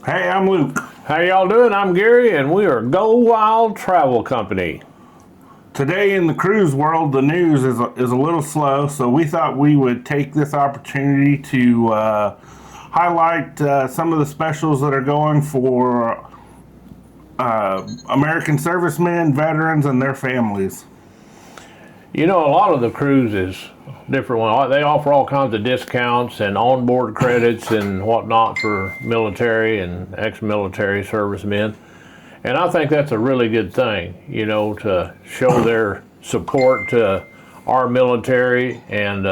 Hey, I'm Luke. How y'all doing? I'm Gary, and we are Go Wild Travel Company. Today in the cruise world, the news is a little slow, so we thought we would take this opportunity to highlight some of the specials that are going for American servicemen, veterans, and their families. You know, a lot of the cruises, different ones, they offer all kinds of discounts and onboard credits and whatnot for military and ex-military servicemen. And I think that's a really good thing, you know, to show their support to our military. And,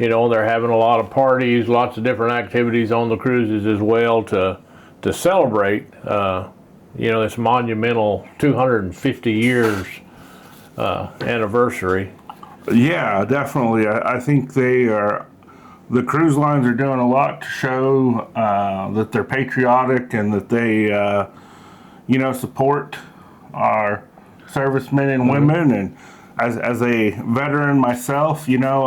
you know, they're having a lot of parties, lots of different activities on the cruises as well to celebrate, you know, this monumental 250 years anniversary. Yeah, definitely. I think the cruise lines are doing a lot to show that they're patriotic and that they, you know, support our servicemen and women. And as a veteran myself, you know,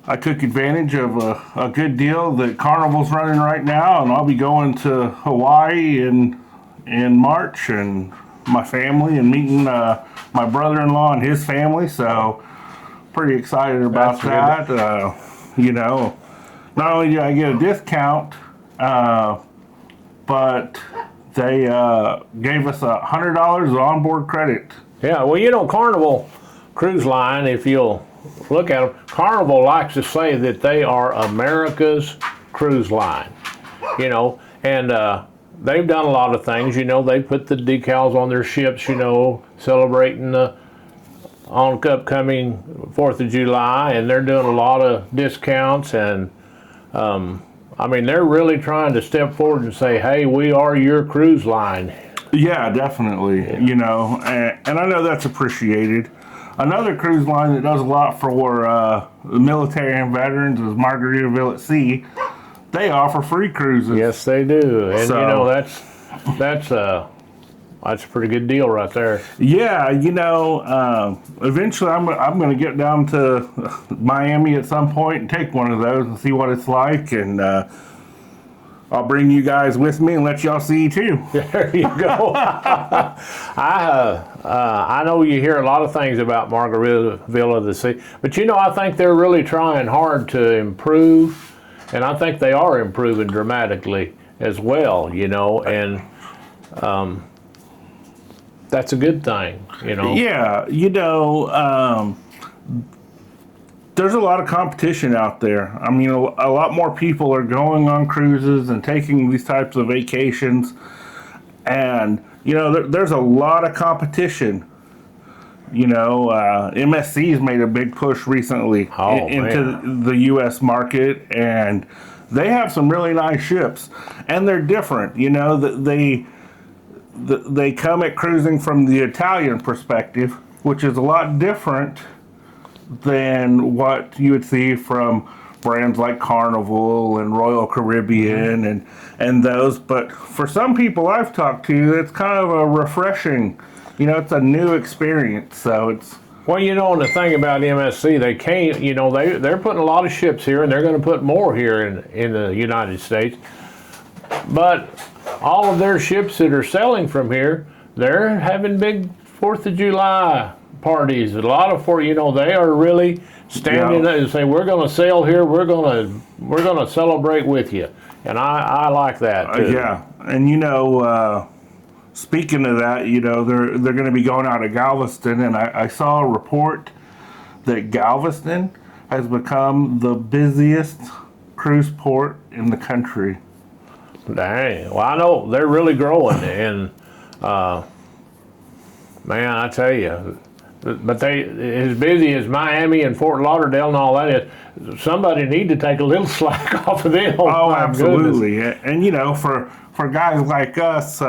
I took advantage of a good deal that Carnival's running right now, and I'll be going to Hawaii in March, and my family, and meeting my brother-in-law and his family. So pretty excited about that. You know, not only do I get a discount, but they gave us $100 of onboard credit. Yeah, well, you know, Carnival Cruise Line, if you'll look at them, Carnival likes to say that they are America's cruise line, you know, and they've done a lot of things. You know, they put the decals on their ships, you know, celebrating the upcoming 4th of July, and they're doing a lot of discounts. And I mean, they're really trying to step forward and say, hey, we are your cruise line. Yeah, definitely. Yeah. You know, and I know that's appreciated. Another cruise line that does a lot for the military and veterans is Margaritaville at Sea. They offer free cruises. Yes, they do, and so, you know, that's a pretty good deal right there. Yeah, you know, eventually I'm going to get down to Miami at some point and take one of those and see what it's like, and I'll bring you guys with me and let y'all see too. There you go. I know you hear a lot of things about Margaritaville of the Sea, but you know, I think they're really trying hard to improve. And I think they are improving dramatically as well, you know, and that's a good thing, you know. Yeah, you know, there's a lot of competition out there. I mean, a lot more people are going on cruises and taking these types of vacations. And, you know, there's a lot of competition. You know, MSC's made a big push recently into the U.S. market, and they have some really nice ships, and they're different. You know, they come at cruising from the Italian perspective, which is a lot different than what you would see from brands like Carnival and Royal Caribbean and those. But for some people I've talked to, it's kind of a refreshing. You know, it's a new experience, so it's... Well, you know, and the thing about MSC, they can't, you know, they're putting a lot of ships here, and they're going to put more here in the United States. But all of their ships that are selling from here, they're having big 4th of July parties. A lot of, you know, they are really standing up and say, we're going to sail here, we're going to celebrate with you. And I like that, too. Yeah, and you know... Speaking of that, you know, they're going to be going out of Galveston, and I saw a report that Galveston has become the busiest cruise port in the country. Dang. Well, I know they're really growing, and man, I tell you, but they as busy as Miami and Fort Lauderdale and all that is. Somebody need to take a little slack off of them. Oh, absolutely. Goodness. And you know, for guys like us.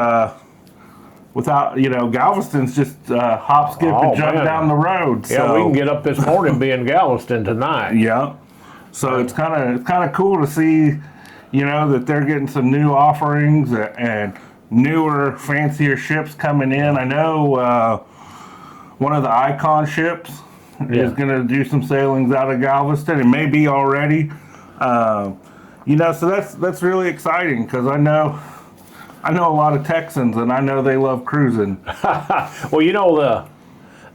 Without, you know, Galveston's just hop, skip, and jump down the road. Yeah, so we can get up this morning being Galveston tonight. Yeah, so it's kind of cool to see, you know, that they're getting some new offerings and newer, fancier ships coming in. I know one of the Icon ships is going to do some sailings out of Galveston. It may be already. So that's really exciting because I know a lot of Texans, and I know they love cruising. Well,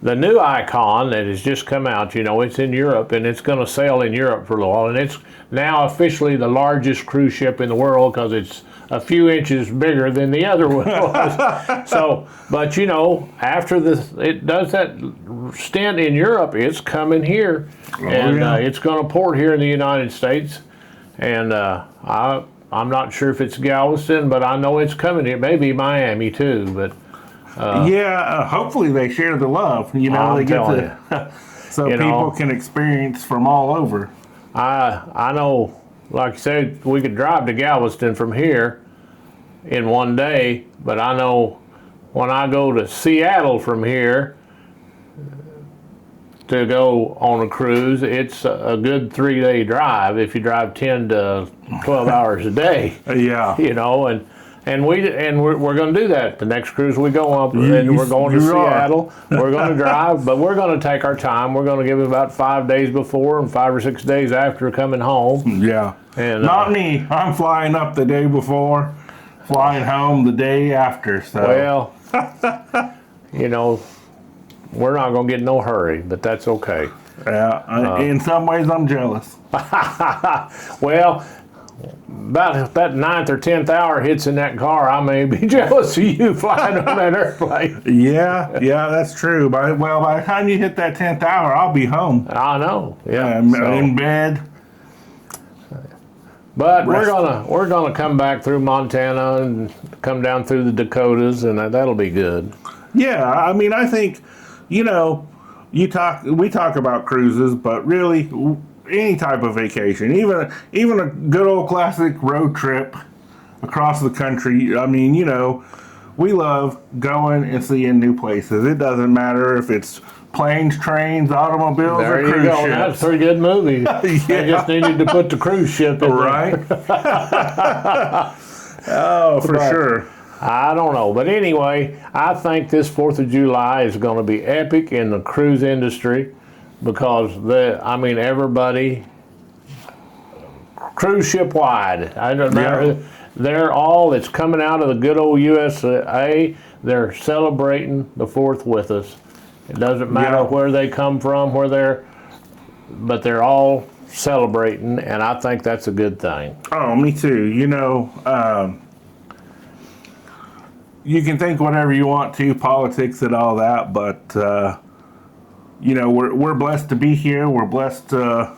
the new Icon that has just come out, it's in Europe and it's going to sail in Europe for a little while, and it's now officially the largest cruise ship in the world because it's a few inches bigger than the other one was. So, but after it does that stint in Europe, it's coming here, and yeah. it's going to port here in the United States, and I'm not sure if it's Galveston, but I know it's coming. It may be Miami too, but. Hopefully they share the love. I'm They get telling to, so people can experience from all over. I know, like I said, we could drive to Galveston from here in one day, but I know when I go to Seattle from here to go on a cruise, it's a good 3-day drive if you drive 10 to 12 hours a day. Yeah. And we're going to do that. The next cruise we go on, and we're going to Seattle. We're going to drive, but we're going to take our time. We're going to give it about 5 days before and 5 or 6 days after coming home. Yeah. And not me. I'm flying up the day before, flying home the day after. So well, we're not going to get in no hurry, but that's okay. Yeah. In some ways, I'm jealous. Well. About that 9th or 10th hour hits in that car, I may be jealous of you flying on that airplane. Yeah, that's true. By the time you hit that 10th hour, I'll be home. I know. Yeah, in bed. But we're gonna come back through Montana and come down through the Dakotas, and that'll be good. Yeah, I think, we talk about cruises, but really, any type of vacation, even a good old classic road trip across the country. We love going and seeing new places. It doesn't matter if it's planes, trains, automobiles, there or you cruise go. ships. That's a pretty good movie. They just needed to put the cruise ship in right? Oh, for sure. I don't know. But anyway, I think this 4th of July is going to be epic in the cruise industry because, everybody, cruise ship wide, I don't matter. They're all, it's coming out of the good old USA. They're celebrating the 4th with us. It doesn't matter where they come from, but they're all celebrating, and I think that's a good thing. Oh, me too. You can think whatever you want to, politics and all that, but we're blessed to be here. We're blessed to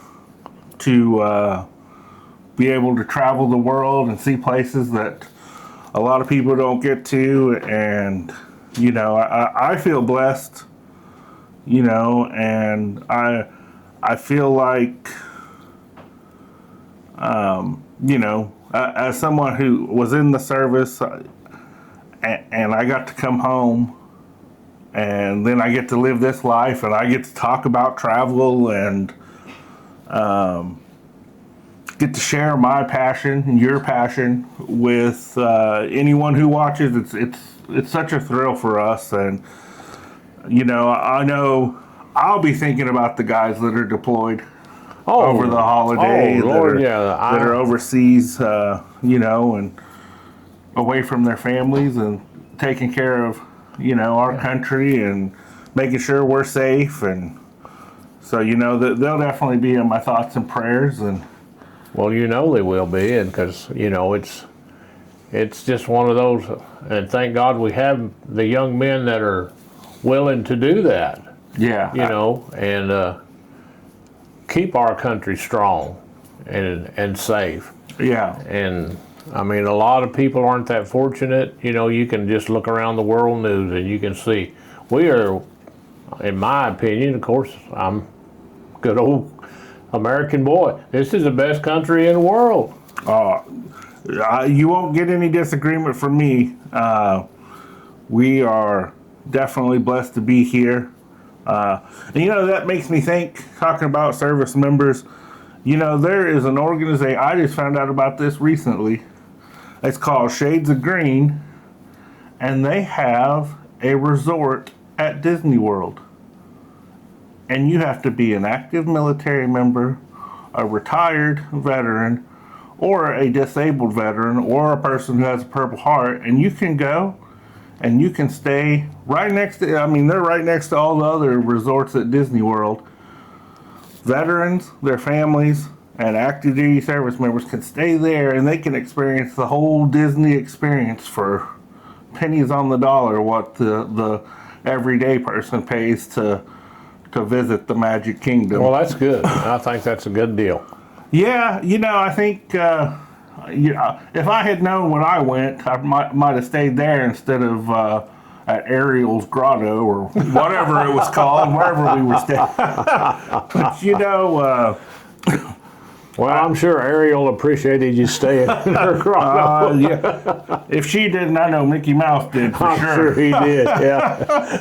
be able to travel the world and see places that a lot of people don't get to, and I feel blessed. And I feel like as someone who was in the service. And I got to come home, and then I get to live this life, and I get to talk about travel, and get to share my passion and your passion with anyone who watches. It's such a thrill for us, and I know I'll be thinking about the guys that are deployed over the holiday, that are overseas, and away from their families and taking care of, our country and making sure we're safe. And so, they'll definitely be in my thoughts and prayers. And well, they will be, and because, it's just one of those, and thank God we have the young men that are willing to do that. Yeah. And keep our country strong and safe. Yeah. And a lot of people aren't that fortunate. You can just look around the world news and you can see we are, in my opinion, of course, I'm a good old American boy. This is the best country in the world. You won't get any disagreement from me. We are definitely blessed to be here. And that makes me think, talking about service members, there is an organization, I just found out about this recently. It's called Shades of Green, and they have a resort at Disney World. And you have to be an active military member, a retired veteran, or a disabled veteran or a person who has a Purple Heart, and you can go and you can stay right next to, I mean, they're right next to all the other resorts at Disney World. Veterans, their families, and active duty service members can stay there and they can experience the whole Disney experience for pennies on the dollar what the everyday person pays to visit the Magic Kingdom. Well, that's good. I think that's a good deal. Yeah, I think if I had known when I went, I might have stayed there instead of at Ariel's Grotto or whatever it was called, wherever we were staying. But Well, I'm sure Ariel appreciated you staying in her grotto. yeah. If she didn't, I know Mickey Mouse did for I'm sure he did, yeah.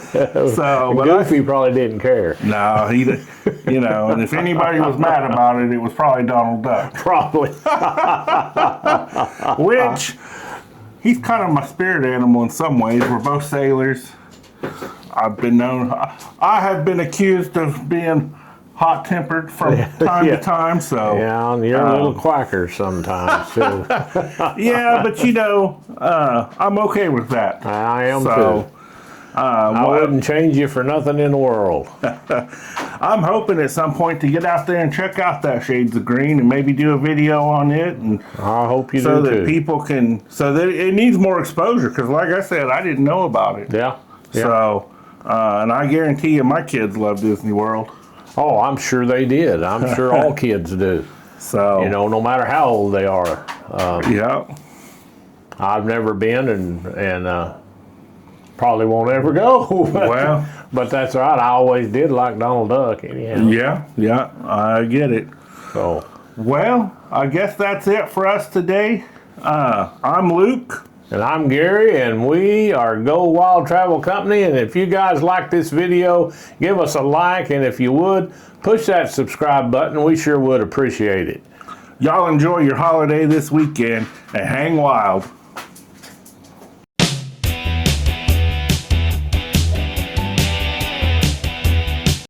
So, but Goofy probably didn't care. no, he, and if anybody was mad about it, it was probably Donald Duck. Probably. Which, he's kind of my spirit animal in some ways. We're both sailors. I have been accused of being hot-tempered from time to time, so. Yeah, and you're a little quacker sometimes, too. Yeah, but I'm okay with that. I am, So, too. I wouldn't change you for nothing in the world. I'm hoping at some point to get out there and check out that Shades of Green and maybe do a video on it, and I hope you so do, that too. people can, so that it needs more exposure. Because, like I said, I didn't know about it. Yeah. So, and I guarantee you, my kids love Disney World. Oh, I'm sure they did. I'm sure all kids do. So, No matter how old they are. yeah. I've never been and probably won't ever go. Well, But that's all right. I always did like Donald Duck anyhow. yeah, I get it. So, Well, I guess that's it for us today. I'm Luke. and I'm Gary, and we are Go Wild Travel Company. And if you guys like this video, give us a like, and if you would, push that subscribe button. We sure would appreciate it. Y'all enjoy your holiday this weekend and hang wild.